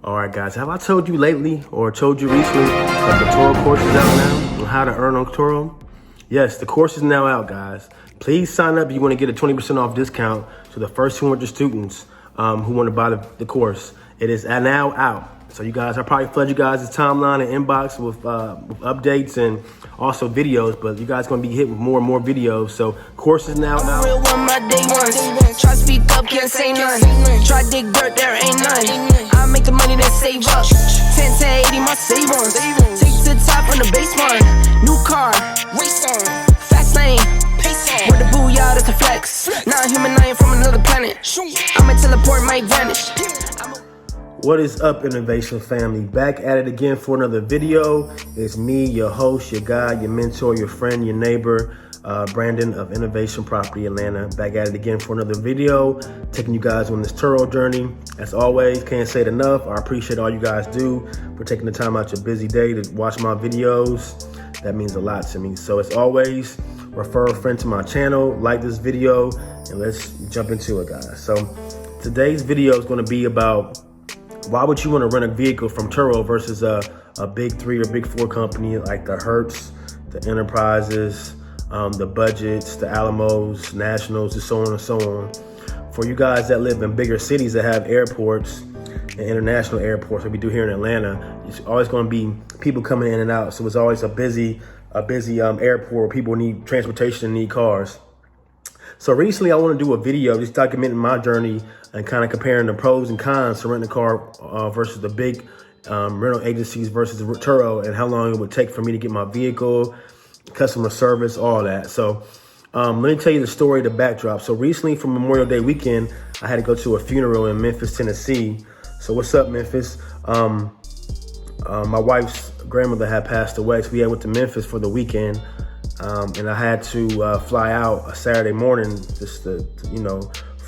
All right, guys, have I told you lately or told you recently that the Turo course is out now on how to earn on Turo? Yes, the course is now out, guys. Please sign up if you want to get a 20% off discount to the first 200 students who want to buy the course. It is now out. So you guys, I probably flood you guys' timeline and inbox with updates and also videos, but you guys gonna be hit with more and more videos. So course is now out. Real one, my day ones. Try to speak up, can't say none. Try to dig dirt, there ain't none. I make the money that save up. 10 to 80, my save ones. Take to the top on the base one. New car, race on. Fast lane, pace on. Where the booyah, that's a flex. Not human, I ain't from another planet. I'ma teleport, might vanish. What is up, Innovation family? Back at it again for another video. It's me, your host, your guy, your mentor, your friend, your neighbor, Brandon of Innovation Property Atlanta. Back at it again for another video, taking you guys on this Turo journey. As always, can't say it enough. I appreciate all you guys do for taking the time out your busy day to watch my videos. That means a lot to me. So as always, refer a friend to my channel, like this video, and let's jump into it, guys. So today's video is going to be about why would you want to rent a vehicle from Turo versus a big 3 or big 4 company like the Hertz, the Enterprises, the Budgets, the Alamos, Nationals, and so on and so on. For you guys that live in bigger cities that have airports and international airports, like we do here in Atlanta, it's always going to be people coming in and out. So it's always a busy airport where people need transportation and need cars. So recently I want to do a video just documenting my journey and kind of comparing the pros and cons to renting a car versus the big rental agencies versus Turo, and how long it would take for me to get my vehicle, customer service, all that. So let me tell you the story, the backdrop. So recently for Memorial Day weekend, I had to go to a funeral in Memphis, Tennessee. So what's up, Memphis? My wife's grandmother had passed away, so we went to Memphis for the weekend. And I had to fly out a Saturday morning just to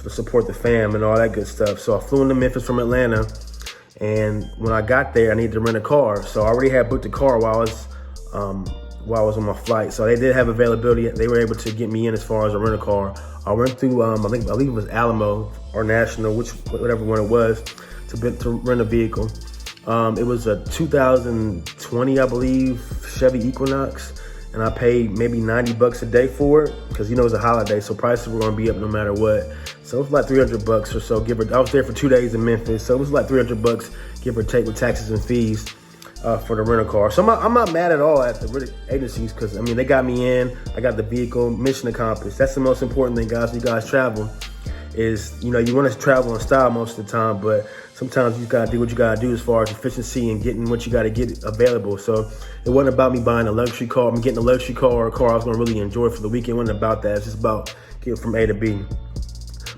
support the fam and all that good stuff. So I flew into Memphis from Atlanta, and when I got there, I needed to rent a car. So I already had booked a car while I was on my flight. So they did have availability. They were able to get me in as far as a rent a car. I went through I believe it was Alamo or National, whatever one it was, to rent a vehicle. It was a 2020, I believe, Chevy Equinox. And I paid maybe $90 a day for it because it's a holiday, so prices were gonna be up no matter what. So it was like $300 or so, I was there for 2 days in Memphis, so it was like $300, give or take, with taxes and fees for the rental car. So I'm not mad at all at the rental agencies because they got me in, I got the vehicle, mission accomplished. That's the most important thing, guys. When you guys travel, is you want to travel in style most of the time, but sometimes you gotta do what you gotta do as far as efficiency and getting what you gotta get available. So it wasn't about me buying a luxury car, I'm getting a luxury car or a car I was gonna really enjoy for the weekend. It wasn't about that. It's just about getting from A to B.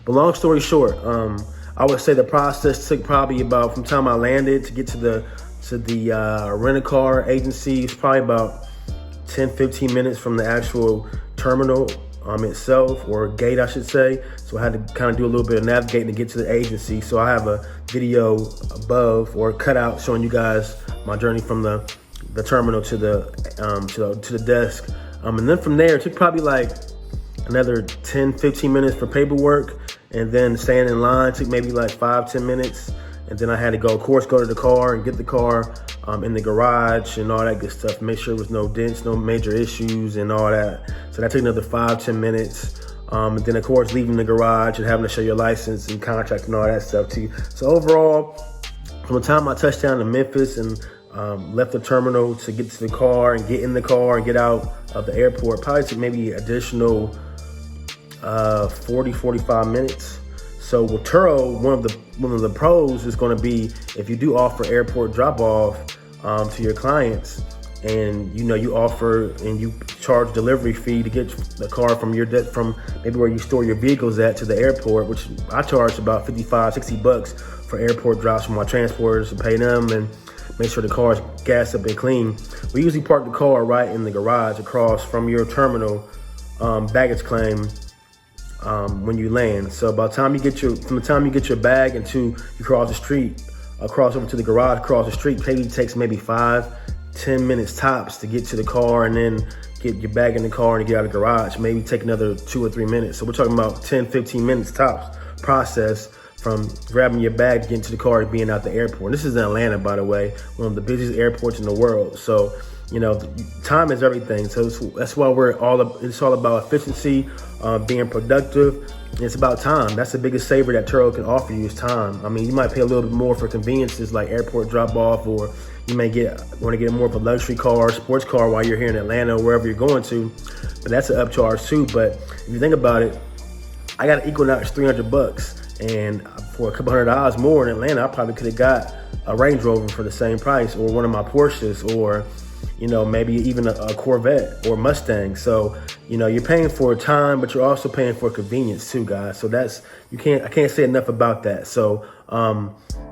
But long story short, I would say the process took probably about, from the time I landed to get to the rent-a-car agency, it's probably about 10-15 minutes from the actual terminal itself, or gate, I should say. So I had to kind of do a little bit of navigating to get to the agency. So I have a video above, or cutout, showing you guys my journey from the terminal to the desk. And then from there, it took probably like another 10-15 minutes for paperwork, and then staying in line took maybe like 5-10 minutes. And then I had to go to the car and get the car in the garage and all that good stuff. Make sure there was no dents, no major issues and all that. So that took another 5-10 minutes. And then of course, leaving the garage and having to show your license and contract and all that stuff too. So overall, from the time I touched down in Memphis and left the terminal to get to the car and get in the car and get out of the airport, probably took maybe additional 40-45 minutes. So with Turo, one of the pros is going to be if you do offer airport drop-off to your clients, and you offer and you charge delivery fee to get the car from maybe where you store your vehicles at to the airport, which I charge about $55-$60 for airport drops for my transporters, to pay them and make sure the car's gassed up and clean. We usually park the car right in the garage across from your terminal baggage claim when you land. So by the time from the time you get your bag until you cross the street, cross over to the garage, across the street, maybe takes maybe 5-10 minutes tops to get to the car, and then get your bag in the car and get out of the garage. Maybe take another 2 or 3 minutes. So we're talking about 10-15 minutes tops process from grabbing your bag to getting to the car to being out the airport. This is in Atlanta, by the way, one of the busiest airports in the world. So, you know, time is everything. So that's why it's all about efficiency, being productive. It's about time. That's the biggest saver that Turo can offer you is time. I mean, you might pay a little bit more for conveniences like airport drop off, or you may want to get more of a luxury car, sports car while you're here in Atlanta or wherever you're going to. But that's an upcharge too. But if you think about it, I got an Equinox $300, and for a couple $100 more in Atlanta, I probably could have got a Range Rover for the same price, or one of my Porsches, or you know, maybe even a Corvette or Mustang. So, you know, you're paying for time, but you're also paying for convenience too, guys. So I can't say enough about that. So,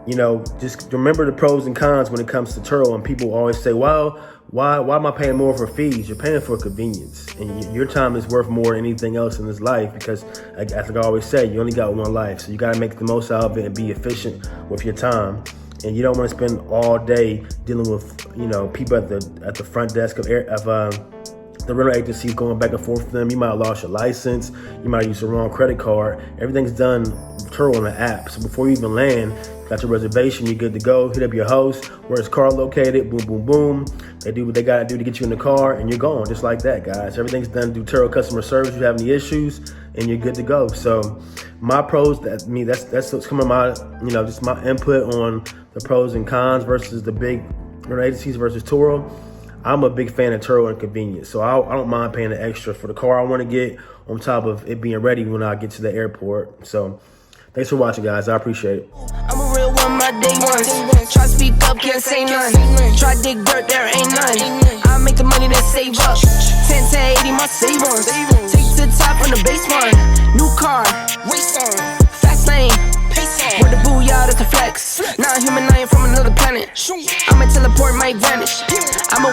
you know, just remember the pros and cons when it comes to Turo. And people always say, well, why am I paying more for fees? You're paying for convenience, and your time is worth more than anything else in this life, because as I always say, you only got one life. So you got to make the most out of it and be efficient with your time. And you don't want to spend all day dealing with, you know, people at the front desk of the rental agencies, going back and forth with them. You might have lost your license. You might have used the wrong credit card. Everything's done Turo on the app. So before you even land, got your reservation, you're good to go. Hit up your host, where's car located, boom, boom, boom. They do what they got to do to get you in the car, and you're going just like that, guys. Everything's done through Turo customer service. You have any issues, and you're good to go. So my pros, that's what's coming my, you know, just my input on the pros and cons versus the big rental agencies versus Turo. I'm a big fan of Turo and convenience, so I don't mind paying the extra for the car I want to get, on top of it being ready when I get to the airport. So thanks for watching, guys. I appreciate it. I'm a real one, my day ones. Try to speak up, can't say none. Try to dig dirt, there ain't none. I make the money that save up. 10 to 80, my savings. Take to the top on the base one. New car, race on. Fast lane, pace on. Where the booyah, that's the flex. Not human, I ain't from another planet. I'ma teleport, might vanish. I'm a